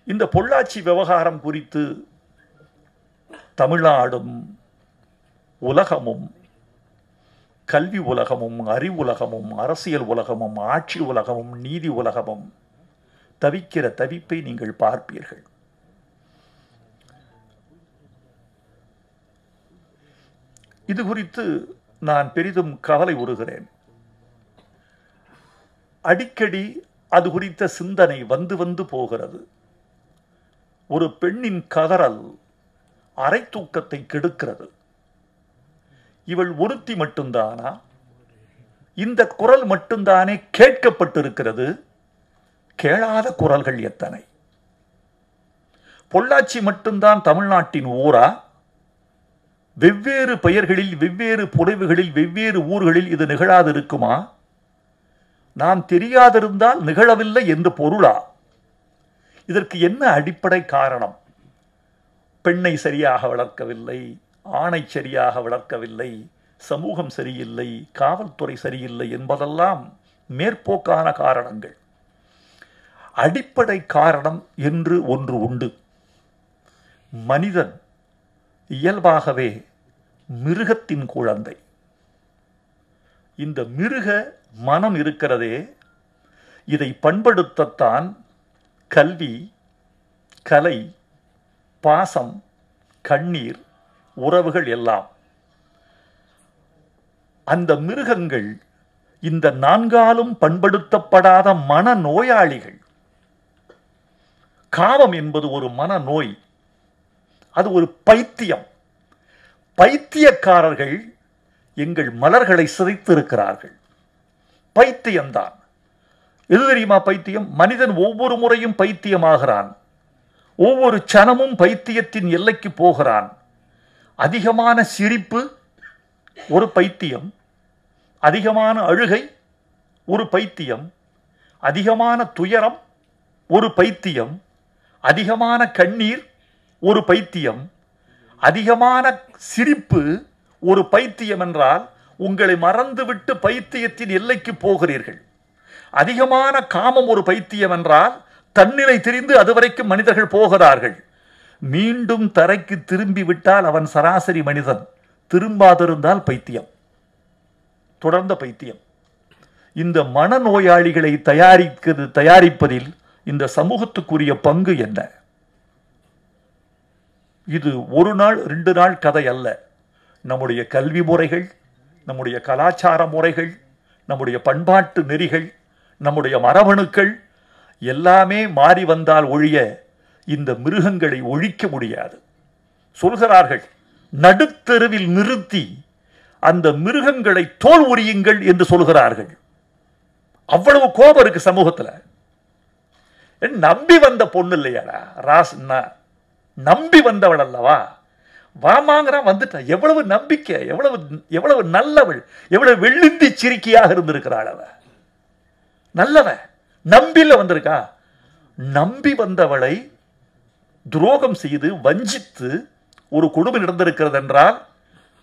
இந்த பொள்ளாச்சி விவகாரம் குறித்து தமிழ்நாடும் உலகமும் கல்வி உலகமும் அறிவுலகமும் அரசியல் உலகமும் ஆட்சி உலகமும் நீதி உலகமும் தவிக்கிற தவிப்பை நீங்கள் பார்ப்பீர்கள். இது குறித்து நான் பெரிதும் கவலை உறுகிறேன். அடிக்கடி அது குறித்த சிந்தனை வந்து வந்து போகிறது. ஒரு பெண்ணின் கதறல் அரை தூக்கத்தை கெடுக்கிறது. இவள் ஒருத்தி மட்டும்தானா? இந்த குரல் மட்டும்தானே கேட்கப்பட்டிருக்கிறது? கேளாத குரல்கள் எத்தனை! பொள்ளாச்சி மட்டும்தான் தமிழ்நாட்டின் ஊரா? வெவ்வேறு பெயர்களில் வெவ்வேறு புனைவுகளில் வெவ்வேறு ஊர்களில் இது நிகழாது இருக்குமா? நாம் தெரியாதிருந்தால் நிகழவில்லை என்று பொருளா? இதற்கு என்ன அடிப்படை காரணம்? பெண்ணை சரியாக வளர்க்கவில்லை, ஆணை சரியாக வளர்க்கவில்லை, சமூகம் சரியில்லை, காவல்துறை சரியில்லை என்பதெல்லாம் மேற்போக்கான காரணங்கள். அடிப்படை காரணம் என்று ஒன்று உண்டு. மனிதன் இயல்பாகவே மிருகத்தின் குழந்தை. இந்த மிருக மனம் இருக்கிறதே, இதை பண்படுத்தத்தான் கல்வி, கலை, பாசம், கண்ணீர், உறவுகள் எல்லாம். அந்த மிருகங்கள் இந்த நான்காலும் பண்படுத்தப்படாத மன நோயாளிகள். காமம் என்பது ஒரு மனநோய், அது ஒரு பைத்தியம். பைத்தியக்காரர்கள் எங்கள் மலர்களை சிதைத்திருக்கிறார்கள். பைத்தியம்தான். எது தெரியுமா பைத்தியம்? மனிதன் ஒவ்வொரு முறையும் பைத்தியமாகிறான். ஒவ்வொரு சனமும் பைத்தியத்தின் எல்லைக்கு போகிறான். அதிகமான சிரிப்பு ஒரு பைத்தியம், அதிகமான அழுகை ஒரு பைத்தியம், அதிகமான துயரம் ஒரு பைத்தியம், அதிகமான கண்ணீர் ஒரு பைத்தியம், அதிகமான சிரிப்பு ஒரு பைத்தியம் என்றால் உங்களை மறந்துவிட்டு பைத்தியத்தின் எல்லைக்கு போகிறீர்கள். அதிகமான காமம் ஒரு பைத்தியம் என்றால் தன்னிலை தெரிந்து அதுவரைக்கும் மனிதர்கள் போகிறார்கள். மீண்டும் தரைக்கு திரும்பி விட்டால் அவன் சராசரி மனிதன், திரும்பாதிருந்தால் பைத்தியம், தொடர்ந்த பைத்தியம். இந்த மனநோயாளிகளை தயாரிப்பதில் இந்த சமூகத்துக்குரிய பங்கு என்ன? இது ஒரு நாள் 2 நாள் கதை அல்ல. நம்முடைய கல்வி முறைகள், நம்முடைய கலாச்சார முறைகள், நம்முடைய பண்பாட்டு நெறிகள், நம்முடைய மரபணுக்கள் எல்லாமே மாறி வந்தால் ஒழிய இந்த மிருகங்களை ஒழிக்க முடியாது. சொல்கிறார்கள், நடுத்தெருவில் நிறுத்தி அந்த மிருகங்களை தோல் உரியுங்கள் என்று சொல்கிறார்கள். அவ்வளவு கோபம் இருக்கு சமூகத்தில். நம்பி வந்த பொண்ணு இல்லையாடா ராஸ், நம்பி வந்தவள் அல்லவா? வாமாங்கிறான், வந்துட்டா. எவ்வளவு நம்பிக்கை, எவ்வளவு நல்லவள், எவ்வளவு வெள்ளிந்தி சிரிக்கியாக இருந்திருக்கிறாள் அவ. நல்லவ நம்பில வந்திருக்கா. நம்பி வந்தவளை துரோகம் செய்து வஞ்சித்து ஒரு கொடுமை நடந்திருக்கிறது என்றால்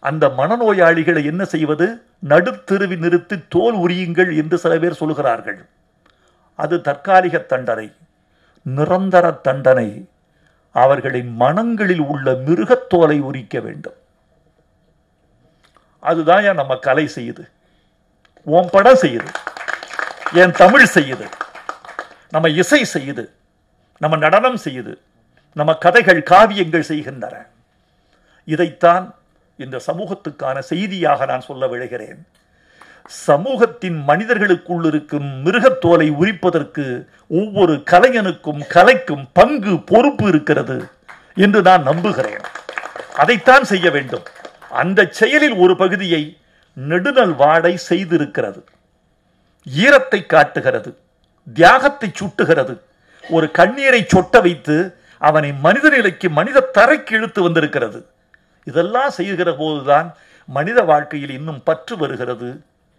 அந்த மனநோயாளிகளை என்ன செய்வது? நடுத்தெருவி நிறுத்தி தோல் உரியுங்கள் என்று சில பேர் சொல்கிறார்கள். அது தற்காலிக தண்டனை. நிரந்தர தண்டனை அவர்களின் மனங்களில் உள்ள மிருகத்தோலை உரிக்க வேண்டும். அதுதான் நம்ம கலை செய்யுது, உன் படம் செய்யுது, என் தமிழ் செய்யுது, நம்ம இசை செய்யுது, நம்ம நடனம் செய்யுது, நம்ம கதைகள் காவியங்கள் செய்கின்றன. இதைத்தான் இந்த சமூகத்துக்கான செய்தியாக நான் சொல்ல விழைகிறேன். சமூகத்தின் மனிதர்களுக்குள் இருக்கும் மிருகத்தோலை உரிப்பதற்கு ஒவ்வொரு கலைஞனுக்கும் கலைக்கும் பங்கு, பொறுப்பு இருக்கிறது என்று நான் நம்புகிறேன். அதைத்தான் செய்ய வேண்டும். அந்த செயலில் ஒரு பகுதியை நெடுநல் வாடை செய்திருக்கிறது. ஈரத்தை காட்டுகிறது, தியாகத்தை சுட்டுகிறது, ஒரு கண்ணீரை சொட்ட வைத்து அவனை மனித நிலைக்கு, மனித தரைக்கு இழுத்து வந்திருக்கிறது. இதெல்லாம் செய்கிற போதுதான் மனித வாழ்க்கையில் இன்னும் பற்று வருகிறது,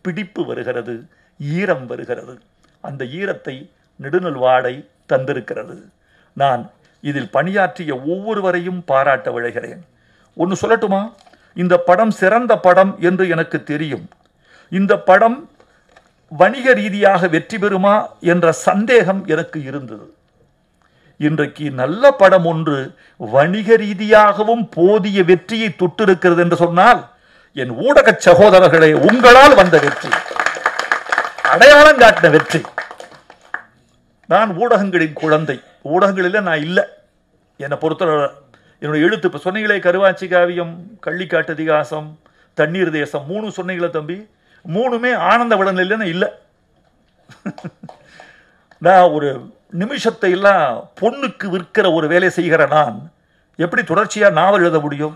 பிடிப்பு வருகிறது, ஈரம் வருகிறது. அந்த ஈரத்தை நெடுநல் வாடை தந்திருக்கிறது. நான் இதில் பணியாற்றிய ஒவ்வொருவரையும் பாராட்ட விழைகிறேன். ஒன்று சொல்லட்டுமா? இந்த படம் சிறந்த படம் என்று எனக்கு தெரியும். இந்த படம் வணிக ரீதியாக வெற்றி பெறுமா என்ற சந்தேகம் எனக்கு இருந்தது. இன்றைக்கு நல்ல படம் ஒன்று வணிக ரீதியாகவும் போதிய வெற்றியை தொட்டிருக்கிறது என்று சொன்னால் என் ஊடக சகோதரர்களே, உங்களால் வந்த வெற்றி, அடையாளம் காட்டின வெற்றி. நான் ஊடகங்களின் குழந்தை, ஊடகங்களில் நான் இல்லை. என்னை பொறுத்தவரை என்னுடைய எழுத்து, இப்போ சொன்னீங்களே கருவாச்சி காவியம், கள்ளிக்காட்டு இதிகாசம், தண்ணீர் தேசம், 3 சொன்னீங்களே தம்பி, 3மே ஆனந்த விடநிலையில் நான் இல்லை. நான் ஒரு நிமிஷத்தை எல்லாம் பொண்ணுக்கு விற்கிற ஒரு வேலை செய்கிற நான் எப்படி தொடர்ச்சியாக நாவல் எழுத முடியும்?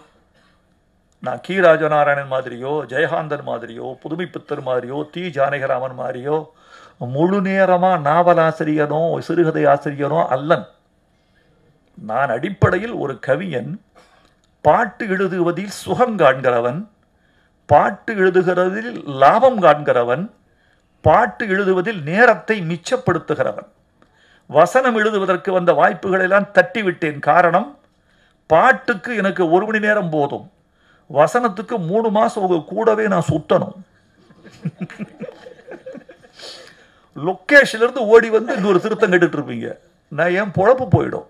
நான் கி ராஜநாராயணன் மாதிரியோ, ஜெயகாந்தன் மாதிரியோ, புதுமைப்பித்தர் மாதிரியோ, தி ஜானகிராமன் மாதிரியோ முழு நேரமாக நாவலாசிரியனோ சிறுகதை ஆசிரியனோ அல்லன். நான் அடிப்படையில் ஒரு கவிஞன். பாட்டு எழுதுவதில் சுகம் காண்கிறவன், பாட்டு எழுதுகிறதில் லாபம் காண்கிறவன், பாட்டு எழுதுவதில் நேரத்தை மிச்சப்படுத்துகிறவன். வசனம் எழுதுவதற்கு வந்த வாய்ப்புகளை எல்லாம் தட்டிவிட்டேன். காரணம், பாட்டுக்கு எனக்கு 1 மணி நேரம் போதும், வசனத்துக்கு 3 மாசம் உங்க கூடவே நான் சுத்தணும். லொக்கேஷன்ல இருந்து ஓடி வந்து இன்னொரு திருத்தம் கேட்டுட்டு இருப்பீங்க, நான் என் பொழப்பு போயிடும்.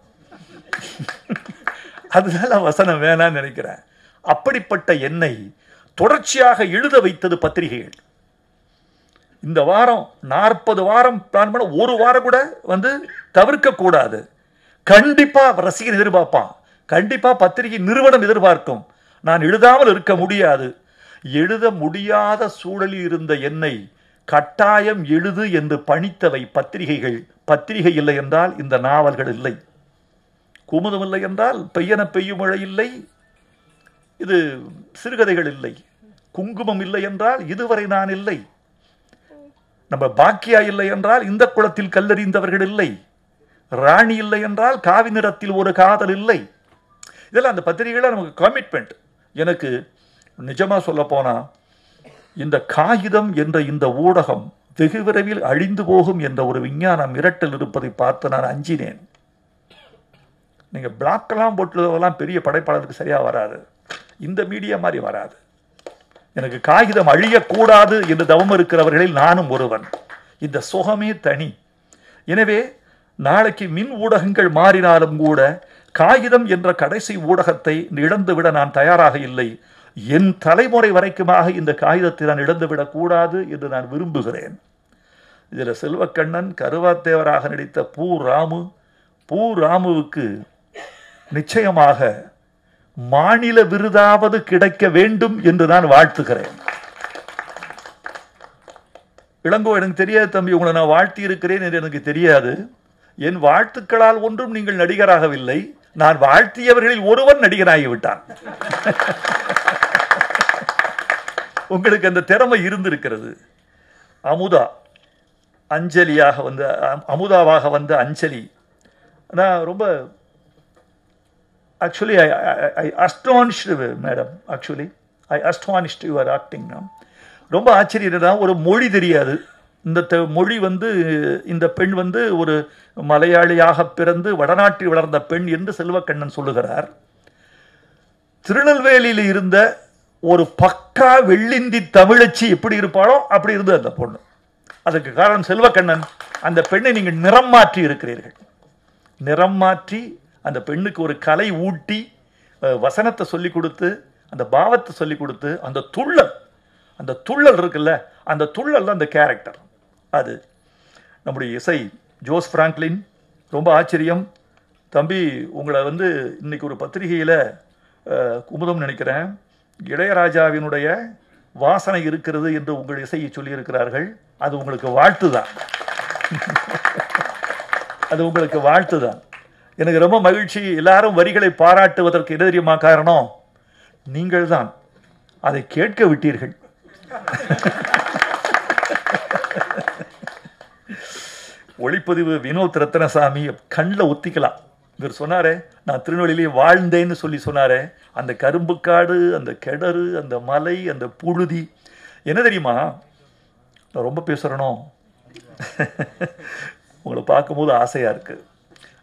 அதனால வசனம் வேணான்னு நினைக்கிறேன். அப்படிப்பட்ட என்னை தொடர்ச்சியாக எழுத வைத்தது பத்திரிகைகள். இந்த வாரம் 40 வாரம் பிளான் பண்ண, 1 வாரம் கூட வந்து தவிர்க்க கூடாது. கண்டிப்பா ரசிகன் எதிர்பார்ப்பான், கண்டிப்பா பத்திரிகை நிறுவனம் எதிர்பார்க்கும். நான் எழுதாமல் இருக்க முடியாது. எழுத முடியாத சூழலில் இருந்த என்னை கட்டாயம் எழுது என்று பணித்தவை பத்திரிகைகள். பத்திரிகை இல்லை என்றால் இந்த நாவல்கள் இல்லை, குமுதம் இல்லை என்றால் பெய்யன பெய்யும் மழை இல்லை, இது சிறுகதைகள் இல்லை, குங்குமம் இல்லை என்றால் இதுவரை நான் இல்லை, நம்ம பாக்கியா இல்லை என்றால் இந்த குளத்தில் கல்லறிந்தவர்கள் இல்லை, ராணி இல்லை என்றால் காவி நிறத்தில் ஒரு காதல் இல்லை. இதெல்லாம் அந்த பத்திரிகையில் நமக்கு கமிட்மெண்ட். எனக்கு நிஜமா சொல்ல போனா இந்த காகிதம் என்ற இந்த ஊடகம் வெகு விரைவில் அழிந்து போகும் என்ற ஒரு விஞ்ஞான மிரட்டல் இருப்பதை பார்த்து நான் அஞ்சினேன். நீங்க பிளாக்கெல்லாம் போட்டுலாம் பெரிய படைப்பாளருக்கு சரியா வராது, இந்த மீடியா மாதிரி வராது. எனக்கு காகிதம் அழியக்கூடாது என்று தவம் இருக்கிறவர்களில் நானும் ஒருவன். இந்த சுகமே தனி. எனவே நாளைக்கு மின் ஊடகங்கள் மாறினாலும் கூட காகிதம் என்ற கடைசி ஊடகத்தை இழந்துவிட நான் தயாராக இல்லை. என் தலைமுறை வரைக்குமாக இந்த காகிதத்தை நான் இழந்துவிடக் கூடாது என்று நான் விரும்புகிறேன். இதில் செல்வக்கண்ணன் கருவாத்தேவராக நடித்த பூ ராமுவுக்கு நிச்சயமாக மாநில விருதாவது கிடைக்க வேண்டும் என்று நான் வாழ்த்துகிறேன். இளங்கோ, எனக்கு தெரியாது தம்பி, உங்களை நான் வாழ்த்தி இருக்கிறேன் என்று எனக்கு தெரியாது. என் வாழ்த்துக்களால் ஒன்றும் நீங்கள் நடிகராகவில்லை. நான் வாழ்த்தியவர்களில் ஒருவன் நடிகராகிவிட்டான். உங்களுக்கு அந்த திறமை இருந்திருக்கிறது. அமுதாவாக வந்த அஞ்சலி, நான் ரொம்ப actually I astonished madam, actually I astonished your acting. ரொம்ப ஆச்சரியம். ஒரு மொழி தெரியாது. இந்த மொழி வந்து இந்த பெண் வந்து ஒரு மலையாளியாக பிறந்து வடநாட்டில் வளர்ந்த பெண் என்று செல்வக்கண்ணன் சொல்லுகிறார். திருநெல்வேலியில் இருந்த ஒரு பக்கா வெள்ளிந்தி தமிழச்சி எப்படி இருப்பாளோ அப்படி இருந்தது அந்த பொண்ணு. அதுக்கு காரணம் செல்வக்கண்ணன். அந்த பெண்ணை நீங்கள் நிறம் மாற்றி இருக்கிறீர்கள். நிறம் மாற்றி அந்த பெண்ணுக்கு ஒரு கலை ஊட்டி வசனத்தை சொல்லி கொடுத்து அந்த பாவத்தை சொல்லி கொடுத்து அந்த துள்ளல் இருக்குல்ல, அந்த துள்ளல் அந்த கேரக்டர். அது நம்முடைய இசை ஜோஸ் பிராங்க்லின். ரொம்ப ஆச்சரியம் தம்பி, உங்களை வந்து இன்னைக்கு ஒரு பத்திரிகையில் குமுதம் நினைக்கிறேன், இளையராஜாவினுடைய வாசனை இருக்கிறது என்று உங்கள் இசையை சொல்லியிருக்கிறார்கள். அது உங்களுக்கு வாழ்த்துதான். அது உங்களுக்கு வாழ்த்துதான். எனக்கு ரொம்ப மகிழ்ச்சி. எல்லாரும் வரிகளை பாராட்டுவதற்கு என்ன தெரியுமா காரணம்? நீங்கள் தான் அதை கேட்க விட்டீர்கள். ஒளிப்பதிவு வினோத் ரத்னசாமி கண்ணில் ஒத்திக்கலாம். இவர் சொன்னாரே, நான் திருநெல்வேலியிலே வாழ்ந்தேன்னு சொன்னாரே, அந்த கரும்பு காடு, அந்த கிணறு, அந்த மலை, அந்த புழுதி, என்ன தெரியுமா? நான் ரொம்ப பேசுறேனோ? உங்களை பார்க்கும்போது ஆசையா இருக்கு.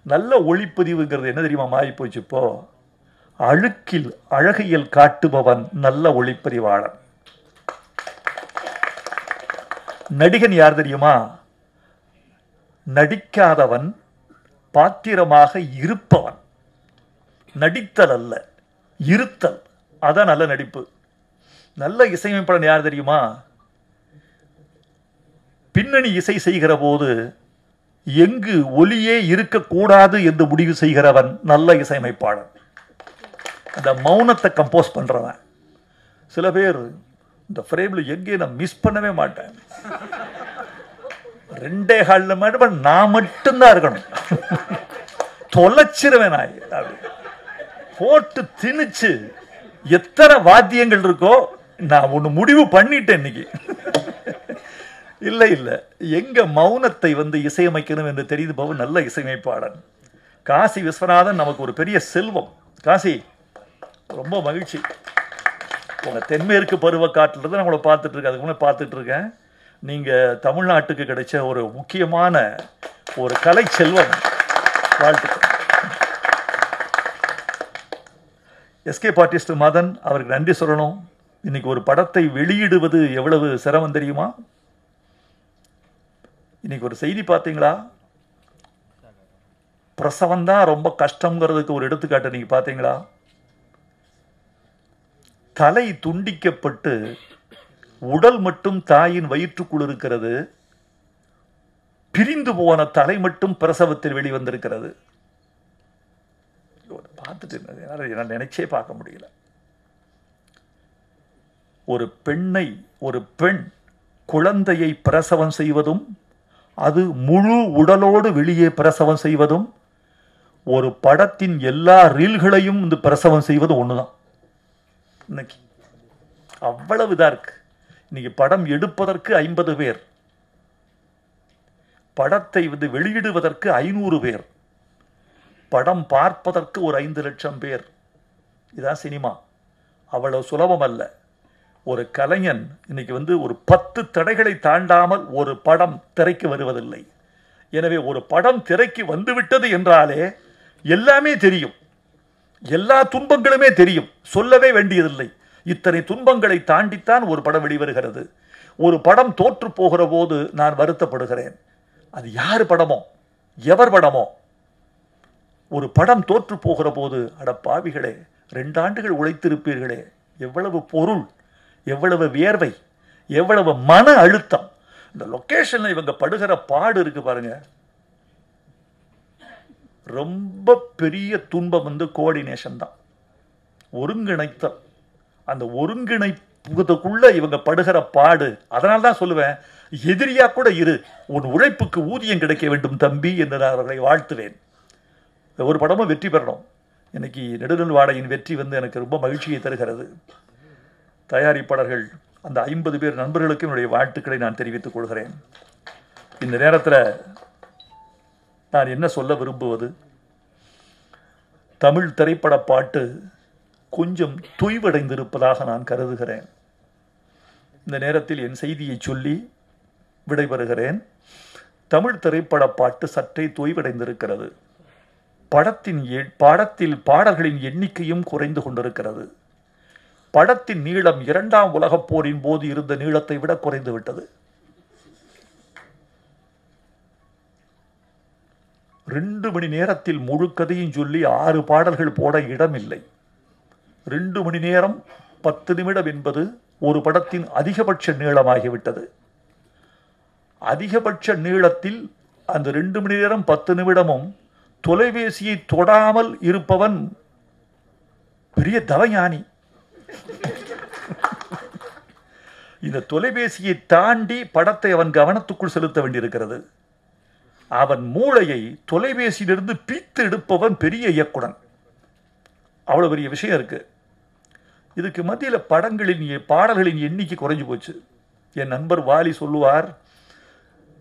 நல்ல ஒளிப்பதிவுங்கிறது என்ன தெரியுமா மாறி போச்சு இப்போ? அழுக்கில் அழகியல் காட்டுபவன் நல்ல ஒளிப்பதிவாளன். நடிகன் யார் தெரியுமா? நடிக்காதவன், பாத்திரமாக இருப்பவன். நடித்தல் அல்ல, இருத்தல். அதான் நல்ல நடிப்பு. நல்ல இசையமைப்பாளன் யார் தெரியுமா? பின்னணி இசை செய்கிற போது எங்கு ஒலியே இருக்கக்கூடாது என்று முடிவு செய்கிறவன் நல்ல இசையமைப்பாளன். அந்த மௌனத்தை கம்போஸ் பண்றவன். சில பேர் இந்த ஃப்ரேம்ல எங்கே நான் மிஸ் பண்ணவே மாட்டேன், 2.25 மட்டும் நான் மட்டும்தான் இருக்கணும், தொலைச்சிருவேன் நாய் போட்டு திணிச்சு. எத்தனை வாத்தியங்கள் இருக்கோ நான் ஒண்ணு முடிவு பண்ணிட்டேன் இன்னைக்கு. இல்ல இல்ல, எங்க மௌனத்தை இசையமைக்கணும் என்று தெரிந்து நல்ல இசையமைப்பாளன். காசி விஸ்வநாதன் நமக்கு ஒரு பெரிய செல்வம். காசி, ரொம்ப மகிழ்ச்சி. உங்க தென்மேற்கு பருவ காட்டிலிருந்து நான் உங்களை பார்த்துட்டு இருக்கேன், அதுக்கு முன்னாடி பார்த்துட்டு இருக்கேன். நீங்க தமிழ்நாட்டுக்கு கிடைச்ச ஒரு முக்கியமான ஒரு கலை செல்வம். வாழ்த்துக்கள். எஸ்கேப் ஆர்டிஸ்ட் மதன் அவருக்கு நன்றி சொல்லணும். இன்னைக்கு ஒரு படத்தை வெளியிடுவது எவ்வளவு சிரமம் தெரியுமா? இன்னைக்கு ஒரு செய்தி பார்த்தீங்களா? பிரசவம் தான் ரொம்ப கஷ்டம்ங்கிறதுக்கு ஒரு எடுத்துக்காட்டு நீங்க பார்த்தீங்களா? தலை துண்டிக்கப்பட்டு உடல் மட்டும் தாயின் வயிற்றுக்குள் இருக்கிறது, பிரிந்து போன தலை மட்டும் பிரசவத்தில் வெளிவந்திருக்கிறது. பார்த்துட்டு நினைச்சே பார்க்க முடியல. ஒரு பெண் குழந்தையை பிரசவம் செய்வதும் அது முழு உடலோடு வெளியே பிரசவம் செய்வதும் ஒரு படத்தின் எல்லா ரீல்களையும் இந்த பிரசவம் செய்வது ஒண்ணுதான். இன்னைக்கு அவ்வளவு இதா இருக்கு. இன்னைக்கு படம் எடுப்பதற்கு 50 பேர், படத்தை வெளியிடுவதற்கு 500 பேர், படம் பார்ப்பதற்கு ஒரு 5 லட்சம் பேர். இதான் சினிமா. அவ்வளவு சுலபம் அல்ல. ஒரு கலைஞன் இன்னைக்கு ஒரு 10 தடைகளை தாண்டாமல் ஒரு படம் திரைக்கு வருவதில்லை. எனவே ஒரு படம் திரைக்கு வந்துவிட்டது என்றாலே எல்லாமே தெரியும், எல்லா துன்பங்களுமே தெரியும், சொல்லவே வேண்டியதில்லை. இத்தனை துன்பங்களை தாண்டித்தான் ஒரு படம் வெளிவருகிறது. ஒரு படம் தோற்று போகிற போது நான் வருத்தப்படுகிறேன். அது யார் படமோ, எவர் படமோ, ஒரு படம் தோற்று போகிற போது அட பாவிகளே, 2 ஆண்டுகள் உழைத்திருப்பீர்களே, எவ்வளவு பொருள், எவ்வளவு வியர்வை, எவ்வளவு மன அழுத்தம். இந்த லொகேஷன்ல இவங்க படுகிற பாடு இருக்கு பாருங்க. ரொம்ப பெரிய துன்பம் கோஆர்டினேஷன் தான், ஒருங்கிணைத்தல். அந்த ஒருங்கிணைப்புக்குள்ள இவங்க படுகிற பாடு. அதனால தான் சொல்லுவேன், எதிரியா கூட இரு, உன் உழைப்புக்கு ஊதியம் கிடைக்க வேண்டும் தம்பி என்று நான் அவர்களை வாழ்த்துவேன். ஒரு படமும் வெற்றி பெறணும். இன்னைக்கு நெடுநல் வாடையின் வெற்றி எனக்கு ரொம்ப மகிழ்ச்சியை தருகிறது. தயாரிப்பாளர்கள் அந்த 50 பேர் நண்பர்களுக்கு என்னுடைய வாழ்த்துக்களை நான் தெரிவித்துக் கொள்கிறேன். இந்த நேரத்தில் நான் என்ன சொல்ல விரும்புவது, தமிழ் திரைப்பட பாட்டு கொஞ்சம் தொய்வடைந்திருப்பதாக நான் கருதுகிறேன். இந்த நேரத்தில் என் செய்தியை சொல்லி விடைபெறுகிறேன். தமிழ் திரைப்பட பாட்டு சற்றே தொய்வடைந்திருக்கிறது. பாடத்தில் பாடல்களின் எண்ணிக்கையும் குறைந்து கொண்டிருக்கிறது. படத்தின் நீளம் 2ஆம் உலகப் போரின் போது இருந்த நீளத்தை விட குறைந்து விட்டது. 2 மணி நேரத்தில் முழு கதையும் சொல்லி 6 பாடல்கள் போட இடமில்லை. 2 மணி நேரம் 10 நிமிடம் என்பது ஒரு படத்தின் அதிகபட்ச நீளமாகிவிட்டது. அதிகபட்ச நீளத்தில் அந்த 2 மணி நேரம் 10 நிமிடமும் தொலைபேசியை தொடாமல் இருப்பவன் பெரிய தவஞானி. இந்த தொலைபேசியை தாண்டி படத்தை அவன் கவனத்துக்குள் செலுத்த வேண்டியிருக்கிறது. அவன் மூளையை தொலைபேசியிலிருந்து பீத்து எடுப்பவன் பெரிய இயக்குடன். அவ்வளவு பெரிய விஷயம் இருக்கு. இதுக்கு மத்தியில் பாடல்களின் எண்ணிக்கை குறைஞ்சு போச்சு. என் நண்பர் வாலி சொல்லுவார்,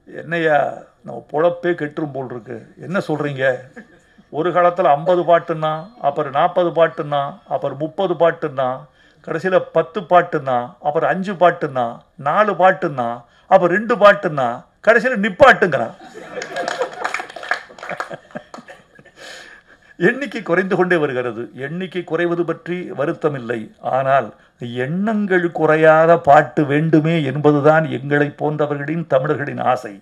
என்னையா நம்ம பொழப்பே கெட்டுரும் போல் இருக்கு, என்ன சொல்றீங்க? ஒரு காலத்தில் 50 பாட்டுன்னா, அப்புறம் 40 பாட்டுன்னா, அப்புறம் 30 பாட்டுன்னா, கடைசியில் 10 பாட்டுன்னா, அப்புறம் 5 பாட்டுன்னா, 4 பாட்டுன்னா, அப்புறம் 2 பாட்டுன்னா, கடைசியில் நிப்பாட்டுங்கிறான். எண்ணிக்கை குறைந்து கொண்டே வருகிறது. எண்ணிக்கை குறைவது பற்றி வருத்தம் இல்லை. ஆனால் எண்ணங்கள் குறையாத பாட்டு வேண்டுமே என்பதுதான் எங்களை போன்றவர்களின் தமிழர்களின் ஆசை.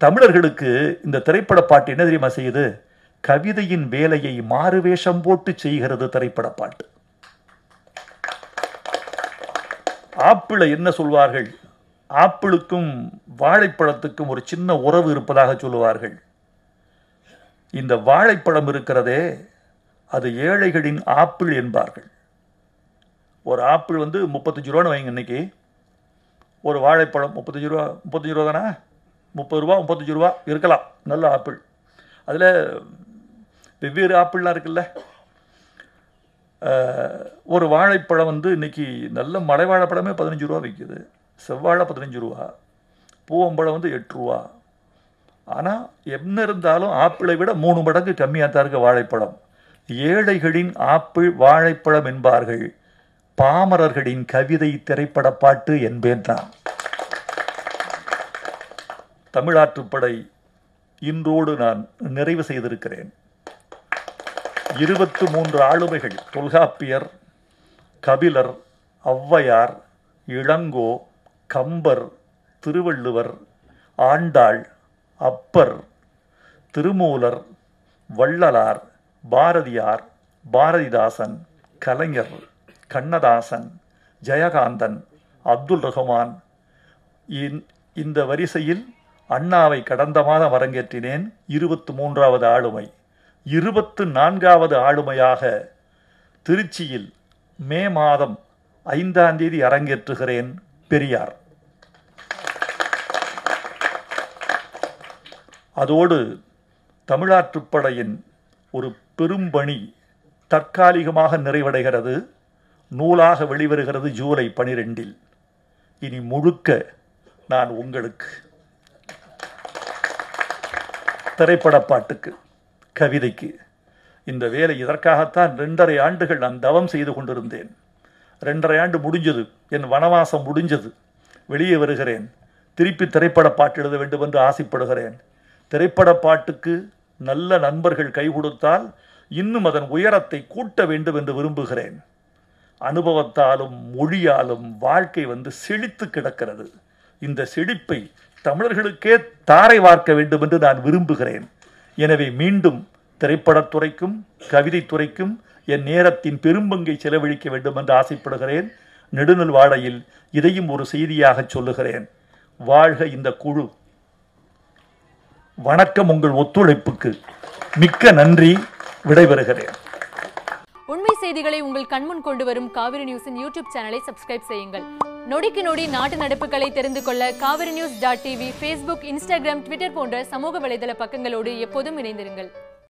தமிழர்களுக்கு இந்த திரைப்பட பாட்டு என்ன தெரியுமா செய்யுது? கவிதையின் வேலையை மாறுவேஷம் போட்டு செய்கிறது திரைப்பட பாட்டு. ஆப்பிளை என்ன சொல்வார்கள்? ஆப்பிளுக்கும் வாழைப்பழத்துக்கும் ஒரு சின்ன உறவு இருப்பதாக சொல்லுவார்கள். இந்த வாழைப்பழம் இருக்கிறதே, அது ஏழைகளின் ஆப்பிள் என்பார்கள். ஒரு ஆப்பிள் 35 ரூபான்னு வைங்க. இன்னைக்கு ஒரு வாழைப்பழம் 35 ரூபா. 35 ரூபா தானே? 30 ரூபா 35 ரூபா இருக்கலாம். நல்ல ஆப்பிள். அதில் வெவ்வேறு ஆப்பிள்லாம் இருக்குல்ல. ஒரு வாழைப்பழம் இன்னைக்கு நல்ல மலை வாழைப்பழமே 15 ரூபா விற்குது. செவ்வாழை 15 ரூபா, பூவம்பழம் 8 ரூபா. ஆனால் என்ன இருந்தாலும் ஆப்பிளை விட 3 மடங்கு கம்மியாக தான் இருக்க வாழைப்பழம். ஏழைகளின் ஆப்பிள் வாழைப்பழம் என்பார்கள். பாமரர்களின் கவிதை திரைப்பட பாட்டு என்பேன் நான். தமிழாற்றுப்படை இன்றோடு நான் நிறைவு செய்திருக்கிறேன். 23 ஆளுமைகள், தொல்காப்பியர், கபிலர், ஔவையார், இளங்கோ, கம்பர், திருவள்ளுவர், ஆண்டாள், அப்பர், திருமூலர், வள்ளலார், பாரதியார், பாரதிதாசன், கலைஞர், கண்ணதாசன், ஜெயகாந்தன், அப்துல் ரஹ்மான். இந்த வரிசையில் அண்ணாவை கடந்த மாதம் அரங்கேற்றினேன். 23வது ஆளுமை. 24வது ஆளுமையாக திருச்சியில் மே மாதம் 5ஆம் தேதி அரங்கேற்றுகிறேன். பெரியார். அதோடு தமிழாற்றுப்படையின் ஒரு பெரும்பணி தற்காலிகமாக நிறைவடைகிறது. நூலாக வெளிவருகிறது ஜூலை 12. இனி முழுக்க நான் உங்களுக்கு திரைப்பட பாட்டுக்கு, கவிதைக்கு, இந்த வேலை இதற்காகத்தான் 2.5 ஆண்டுகள் நான் தவம் செய்து கொண்டிருந்தேன். 2.5 ஆண்டு முடிஞ்சது. என் வனவாசம் முடிஞ்சது. வெளியே வருகிறேன். திருப்பி திரைப்பட பாட்டு எழுத வேண்டும் என்று ஆசைப்படுகிறேன். திரைப்பட பாட்டுக்கு நல்ல நண்பர்கள் கை கொடுத்தால் இன்னும் அதன் உயரத்தை கூட்ட வேண்டும் என்று விரும்புகிறேன். அனுபவத்தாலும் மொழியாலும் வாழ்க்கை செழித்து கிடக்கிறது. இந்த செழிப்பை தமிழர்களுக்கே தாரை வார்க்க வேண்டும் என்று நான் விரும்புகிறேன். எனவே மீண்டும் திரைப்படத்துறைக்கும் கவிதைத்துறைக்கும் என் நேரத்தின் பெரும்பங்கை செலவழிக்க வேண்டும் என்று ஆசைப்படுகிறேன். நெடுநல் வாழையில் இதையும் ஒரு செய்தியாக சொல்லுகிறேன். வாழ்க இந்த குழு. வணக்கம். உங்கள் ஒத்துழைப்புக்கு மிக்க நன்றி. விடைபெறுகிறேன். உண்மை செய்திகளை உங்கள் கண்முன் கொண்டு வரும் காவிரி நியூஸின் யூடியூப் சேனலை சப்ஸ்கிரைப் செய்யுங்கள். நொடிக்கு நொடி நாட்டு நடப்புகளை தெரிந்து கொள்ள kaverinews.tv, Facebook, Instagram, Twitter போன்ற சமூக வலைதள பக்கங்களோடு எப்போதும் இணைந்திருங்கள்.